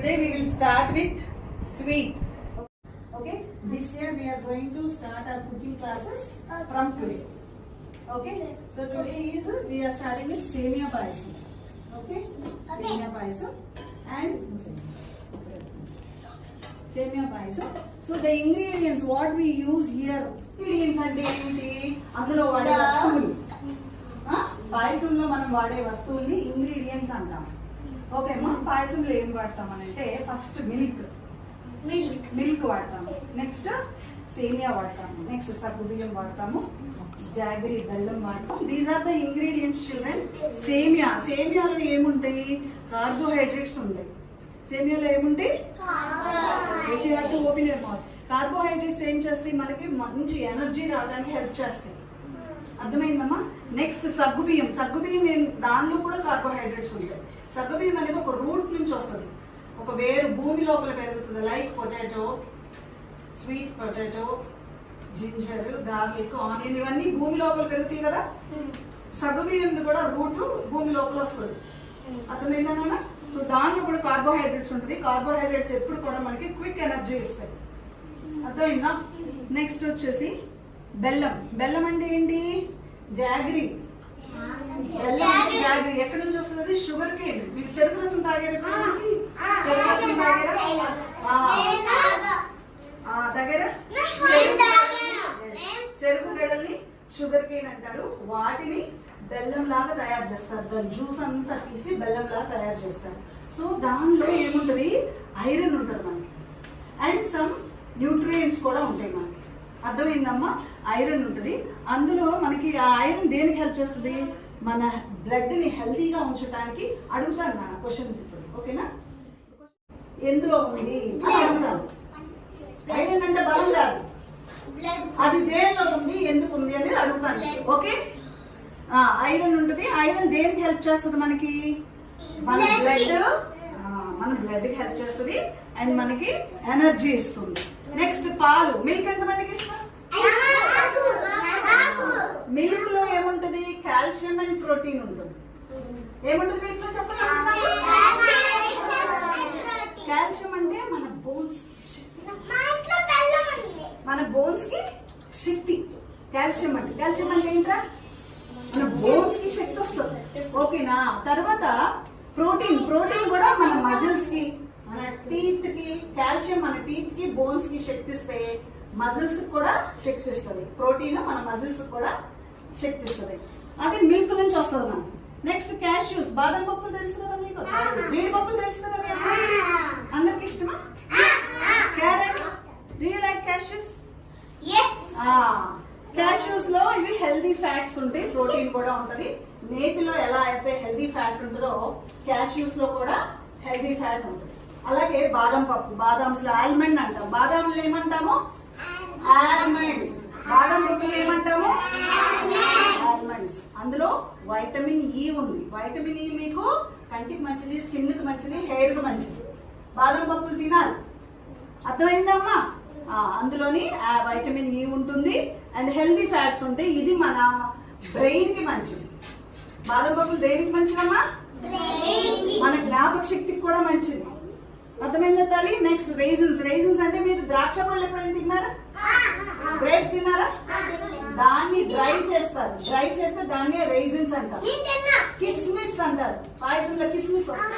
Today we will start with sweet. Okay, this year we are going to start our cooking classes from today. Okay, so today is we are starting with Semia Payasam. Okay, Semia Payasam and Semia Payasam. So the ingredients what we use here, ingredients అంటే ఏంటి, అందులో వాడే వస్తువులు, పాయసంలో మనం వాడే వస్తువుల్ని ingredients అంటాం. ఓకే అమ్మా, పాయసంలో ఏం వాడతామనంటే ఫస్ట్ మిల్క్ వాడతాము, నెక్స్ట్ సేమియా వాడతాము, నెక్స్ట్ సగ్గుబియ్యం వాడతాము, జాగరి బెల్లం వాడతాం. These are the ingredients children. సేమియాలో ఏముంటాయి, కార్బోహైడ్రేట్స్ ఉంటాయి. సేమియాలో ఏముంటాయి, ఓపెన్ యువర్ మౌత్. కార్బోహైడ్రేట్స్ ఏం చేస్తాయి, మనకి మంచి ఎనర్జీ రావడానికి హెల్ప్ చేస్తాయి. అర్థమైందమ్మా. నెక్స్ట్ సగ్గుబియ్యం దానిలో కూడా కార్బోహైడ్రేట్స్ ఉంటాయి. సగ్గుబియ్యం అనేది ఒక రూట్ నుంచి వస్తుంది, ఒక వేరు భూమి లోపల పెరుగుతుంది. Like potato, sweet potato, ginger, garlic, onion ఇవన్నీ భూమి లోపల పెరుగుతాయి కదా. సగ్గుబియ్యం కూడా రూట్ భూమి లోపల వస్తుంది. అర్థమైందన్నా. సో దానిలో కూడా కార్బోహైడ్రేట్స్ ఉంటుంది. కార్బోహైడ్రేట్స్ ఎప్పుడు కూడా మనకి క్విక్ ఎనర్జీ ఇస్తాయి. అర్థమైందా. నెక్స్ట్ వచ్చేసి బెల్లం అంటే ఏంటి, జాగరి. జాగరి ఎక్కడి నుంచి వస్తుంది, షుగర్ కేన్. మీరు చెరుకు రసం తాగారు, చెరుకు రసం తాగారా, చెరుకు గడల్ని షుగర్ కేన్ అంటారు. వాటిని బెల్లం లాగా తయారు చేస్తారు. దాని జ్యూస్ అంతా తీసి బెల్లం లాగా తయారు చేస్తారు. సో దానిలో ఏముంటది, ఐరన్ ఉంటుంది మనకి, అండ్ సమ్ న్యూట్రియంట్స్ కూడా ఉంటాయి మనకి. అర్థమైందమ్మా. ఐరన్ ఉంటుంది అందులో మనకి. ఆ ఐరన్ దేనికి హెల్ప్ చేస్తుంది, మన బ్లడ్ ని హెల్తీగా ఉంచడానికి. అడుగుతాను నా క్వశ్చన్స్ ఇప్పుడు, ఓకేనా. ఎందులో ఉంది అని అడుగుతాను. ఐరన్ అంటే బలం కాదు, అది దేనిలో ఉంది, ఎందుకు ఉంది అనేది అడుగుతాను. ఓకే, ఐరన్ ఉంటుంది. ఐరన్ దేనికి హెల్ప్ చేస్తుంది, మనకి మన బ్లడ్ కి హెల్ప్ చేస్తుంది అండ్ మనకి ఎనర్జీ ఇస్తుంది. నెక్స్ట్ పాలు, మిల్క్ ఎంతమందికి ఇష్టం. మిల్క్ లో ఏముంటది, కాల్షియం అండ్ ప్రోటీన్ ఉంటుంది. ఏముంటది మిల్క్ లో చెప్పండి. కాల్షియం అంటే మన బోన్స్ కి శక్తి. కాల్షియం అంటే ఏంట్రా, మన బోన్స్ కి శక్తి వస్తుంది. ఓకేనా. తర్వాత ప్రోటీన్ కూడా మన మజిల్స్ కి, మన టీత్ కి. కాల్షియం మన టీత్ కి, బోన్స్ కి శక్తి ఇస్తే మజిల్స్ కూడా శక్తి ఇస్తుంది. ప్రోటీన్ మన మజిల్స్ కూడా శక్తి ఇస్తుంది. అది మిల్క్ నుంచి వస్తుంది మనకి. నెక్స్ట్ క్యాష్యూస్, బాదం పప్పులు తెలుసు కదా మీకు, జీడిపప్పులు తెలుసు కదా మీకు, అందరికి ఇష్టమా. Carrot, do you like cashews. Cashews లో ఇవి హెల్దీ ఫ్యాట్స్ ఉంటాయి, ప్రోటీన్ కూడా ఉంటుంది. నేతిలో ఎలా అయితే హెల్దీ ఫ్యాట్ ఉంటుందో క్యాష్యూస్ లో కూడా హెల్దీ ఫ్యాట్ ఉంటుంది. అలాగే బాదం పప్పు, బాదామ్స్ లో ఆల్మండ్ అంటాం. బాదాంలో ఏమంటాము, ఆల్మండ్. బాదం పప్పులు ఏమంటాము, ఆల్మండ్స్. అందులో వైటమిన్ ఈ ఉంది. వైటమిన్ ఈ మీకు కంటికి మంచిది, స్కిన్ కి మంచిది, హెయిర్ కి మంచిది. బాదం పప్పులు తినాలి. అర్థమైందమ్మా. అందులోని వైటమిన్ ఈ ఉంటుంది అండ్ హెల్దీ ఫ్యాట్స్ ఉంటాయి. ఇది మన బ్రెయిన్ కి మంచిది. బాదం పప్పులు దేనికి మంచిదమ్మా, మన జ్ఞాపక శక్తికి కూడా మంచిది. అర్థమైందా తల్లి. నెక్స్ట్ రైజిన్స్ అంటే మీరు ద్రాక్ష పళ్ళు ఎప్పుడైనా తిన్నారా, గ్రేప్స్ తిన్నారా. దాన్ని డ్రై చేస్తారు. డ్రై చేస్తే దాన్ని రైజిన్స్ అంటారు. కిస్మిస్ అంటారు. పాయసంలో కిస్మిస్ వస్తుంది.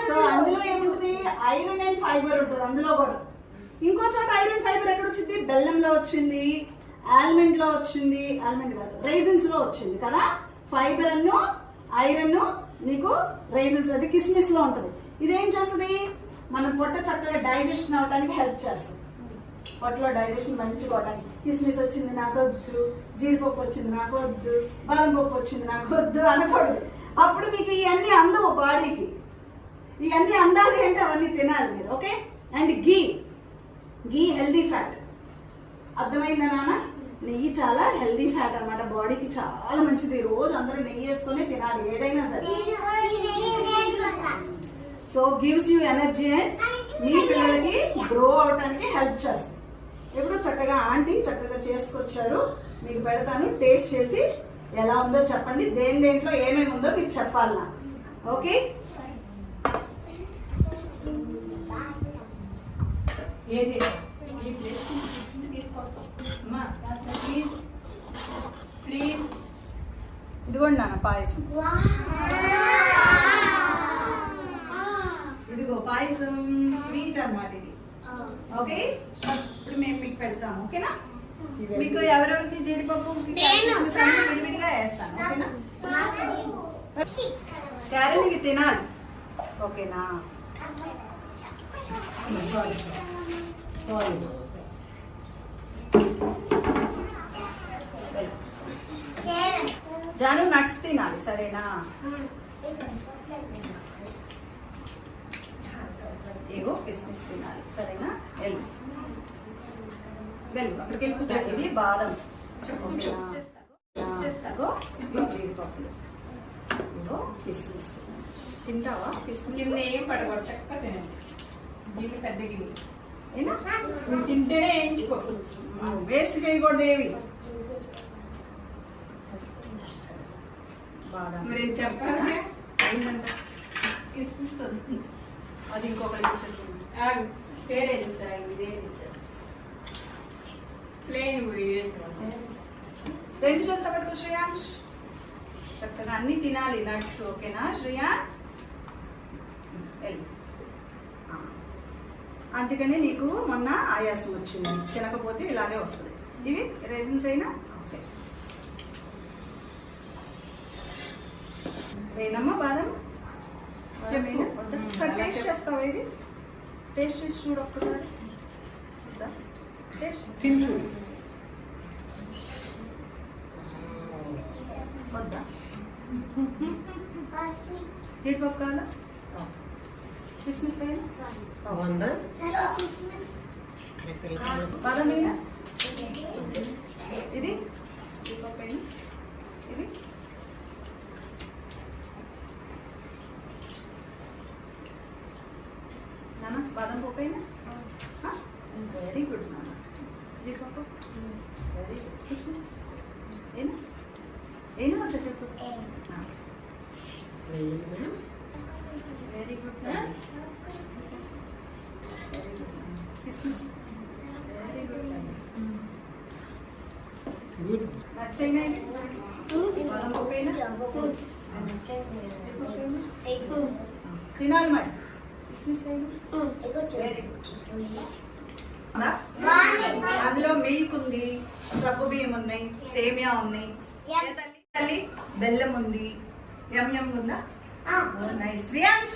సో అందులో ఏముంటుంది, ఐరన్ అండ్ ఫైబర్ ఉంటుంది అందులో కూడా. ఇంకో చోట ఐరన్ ఫైబర్ ఎక్కడ వచ్చింది, బెల్లంలో వచ్చింది, ఆల్మండ్ లో వచ్చింది, ఆల్మండ్ కాదు రైజిన్స్ లో వచ్చింది కదా. ఫైబర్ అన్ను ఐరన్ నీకు రైజిన్స్ అంటే కిస్మిస్ లో ఉంటుంది. ఇదేం చేస్తుంది, మన పొట్ట చక్కగా డైజెషన్ అవడానికి హెల్ప్ చేస్తుంది. పొట్టలో డైజెషన్ మంచిగా అవడానికి. కిస్మిస్ వచ్చింది నాకు వద్దు, జీడిపప్పు వచ్చింది నాకు వద్దు, బాదం పప్పు వచ్చింది నాకు వద్దు అనకూడదు. అప్పుడు మీకు ఇవన్నీ అందవు బాడీకి. ఇవన్నీ అందాలి అంటే అవన్నీ తినాలి మీరు. Okay. And ghee healthy fat. అర్థమైందా నాన్న. నెయ్యి చాలా హెల్దీ ఫ్యాట్ అన్నమాట, బాడీకి చాలా మంచిది. రోజు అందరూ నెయ్యి వేసుకొని తినాలి ఏదైనా సరే. So gives you energy and మీ పిల్లలకి గ్రో అవడానికి హెల్ప్ చేస్తుంది. ఎప్పుడు చక్కగా ఆంటీ చక్కగా చేసుకొచ్చారు, మీకు పెడతాను, టేస్ట్ చేసి ఎలా ఉందో చెప్పండి, దేంట్లో ఏమేమి ఉందో మీకు చెప్పాలి నాకు. ఓకే, ఇదిగోండి నాన్న పాయసం. ఇదిగో పాయసం, స్వీట్ అన్నమాట ఇది. ఓకే, ఇప్పుడు మేము మీకు పెడతాము. ఓకేనా? మీకు ఎవరెవరికి జీడిపప్పు విడివిడిగా వేస్తాను. ఓకేనా? క్యారెట్ ఇవి తినాలి. ఓకేనా? జాను నట్స్ తినాలి, సరేనా? ఏగో కిస్మిస్ తినాలి, సరేనా? వెళ్ళు అక్కడికి వెళ్ళిపోతాయి. ఇది బాదం, జీడిపప్పులు, ఇగో కిస్మిస్. తింటావా కిస్మిస్? ఏం పడకూడదు, చక్కగా తినండి. గిన్నె పెద్ద గిన్నె ఏనా తింటేనే వేయించుకో, వేస్ట్ చేయకూడదు ఏవి. బాదం మరి చెప్పాలి అది ఇంకొకటి ఇచ్చేసింది. పేరే ఇస్తారు, ఇదే ప్లేన్ రెండు చేతులు పట్టుకో శ్రేయాంష్. చక్కగా అన్ని తినాలి నట్స్. ఓకేనా శ్రేయాన్? అందుకనే నీకు మొన్న ఆయాసం వచ్చింది, తినకపోతే ఇలాగే వస్తుంది. ఇవి రైజిన్స్ అయినా ఓకే. వేయనమ్మా బాదం? వద్దా? టేస్ట్ చేస్తావా? ఇది టేస్ట్ చేసి చూడు ఒక్కసారి. వద్దా? టేస్ట్ తింటు వద్దా? జీడిపప్పు కావాలా? కిస్మిస్ అయినా బాదం అయినా? ఇది జీడిపప్పు అయినా? ఇది నాన్న బాదం పప్పు అయినా? వెరీ గుడ్ నాన్న. జీడిపప్పు వెరీ గుడ్. కిస్మిస్ ఏనా? ఏనా వద్ద చెప్పు. Very good, very good. కిస్మిస్ వెరీ గుడ్. నట్స్ అయినా? ఇది బాదం పప్పు అయినా? తినాలి మరి. కిస్మిస్ అయినా? Very good. అందులో మిల్క్ ఉంది, సగ్గు బియ్యం ఉన్నాయి, సేమియా ఉన్నాయి, తల్లి బెల్లం ఉంది. యమ్ ఉందా? నైస్. రియాన్స్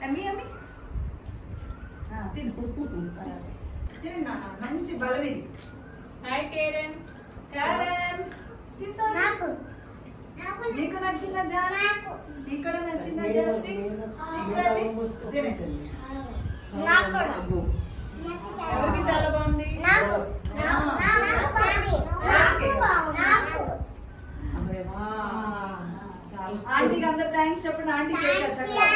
యమ్మీ యమ్మీ. తిన్నా మంచి బలం ఇది. Hi Karen. క్యారెన్ తింటా. నీకు నచ్చిందా జాన్? ఇక్కడ నచ్చిందా జాసి? ఎవరికి చాలా బాగుంది? ఆంటీకి అందరు థ్యాంక్స్ చెప్పండి. ఆంటీ చేశారు చక్కగా.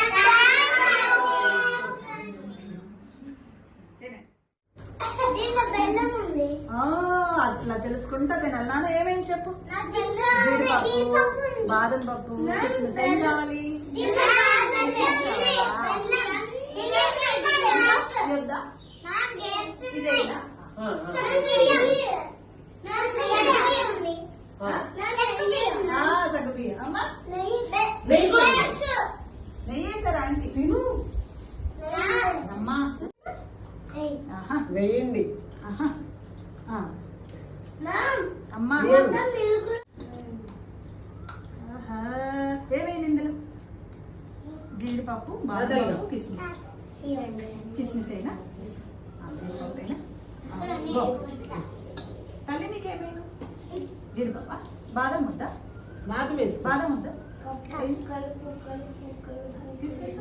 అట్లా తెలుసుకుంటా తినాలి. నాన్న ఏమేమి చెప్పు. జీడిపప్పు, బాదం పప్పు, కిస్మిస్. ఏం కావాలి? ఇదేనా? సగ్గు బియ్యం. అమ్మా నెయ్యి వేసారా ఆంటీ? తిను అమ్మా. వేయండి అమ్మా. ఏమైంది ఇందులో? జీడిపప్పు, బాదం పప్పు, కిస్మిస్. కిస్మిస్ అయినా? తల్లి నీకేమైనా? జీడిపప్ప, బాదం ముద్దా? బాదం ముద్దా? కిస్మిస్